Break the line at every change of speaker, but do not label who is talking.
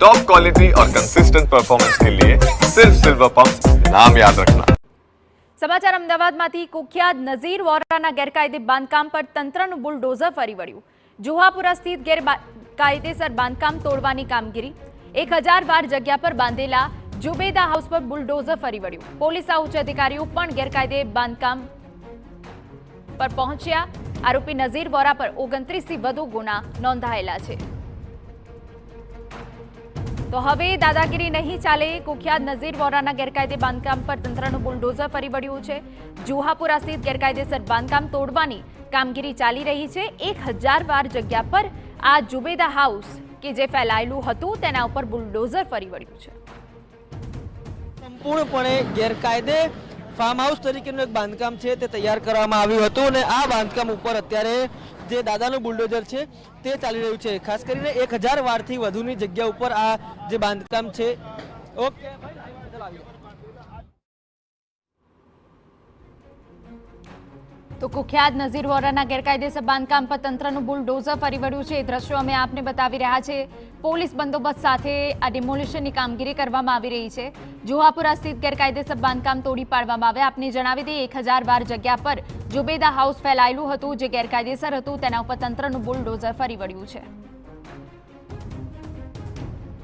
Top quality और consistent performance के लिए सिर्फ सिल्वर पंप नाम याद रखना।
સમાચાર અમદાવાદમાંથી કુખ્યાત નઝીર વોરાના ગેરકાયદે બાંધકામ પર તંત્રનું બુલડોઝર ફરી વળ્યું। જુહાપુરા સ્થિત ગેરકાયદેસર બાંધકામ તોડવાની કામગીરી 1000 વાર જગ્યા પર બાંધેલા જુબેદા હાઉસ પર બુલડોઝર ફરી વળ્યું। પોલીસના ઉચ્ચ અધિકારીઓ પણ ગેરકાયદે બાંધકામ પર પહોંચ્યા। આરોપી નઝીર વોરા પર 29 થી વધુ ગુના નોંધાયેલા છે। તો હવે દાદાગીરી નહીં ચાલે। કુખ્યાત નઝીર વોરાના ગેરકાયદે બાંધકામ પર તંત્રનું બુલડોઝર ફરી વળ્યું છે। જુહાપુરા સ્થિત ગેરકાયદેસર બાંધકામ તોડવાની કામગીરી ચાલી રહી છે। 1000 વાર જગ્યા પર આ જુબેદા હાઉસ કે જે ફેલાયેલું હતું તેના ઉપર બુલડોઝર ફરી વળ્યું છે।
સંપૂર્ણપણે ગેરકાયદે ફાર્મ હાઉસ તરીકેનું એક બાંધકામ છે તે તૈયાર કરવામાં આવ્યું હતું અને આ બાંધકામ ઉપર અત્યારે જે દાદાનું બુલડોઝર છે તે ચાલી રહ્યું છે। ખાસ કરીને 1000 વારથી વધુની જગ્યા ઉપર આ જે બાંધકામ છે। ઓકે
તો કુખ્યાત નઝીર વોરાના ગેરકાયદેસર બાંધકામ પર તંત્રનું બુલડોઝર ફરી વળ્યું છે। એ દ્રશ્યો અમે આપને બતાવી રહ્યા છે। પોલીસ બંદોબસ્ત સાથે આ ડિમોલિશનની કામગીરી કરવામાં આવી રહી છે। જુહાપુરા સ્થિત ગેરકાયદેસર બાંધકામ તોડી પાડવામાં આવે। આપને જણાવી દઈએ 1000 વાર જગ્યા પર જુબેદા હાઉસ ફેલાયેલું હતું જે ગેરકાયદેસર હતું તેના ઉપર તંત્રનું બુલડોઝર ફરી વળ્યું છે।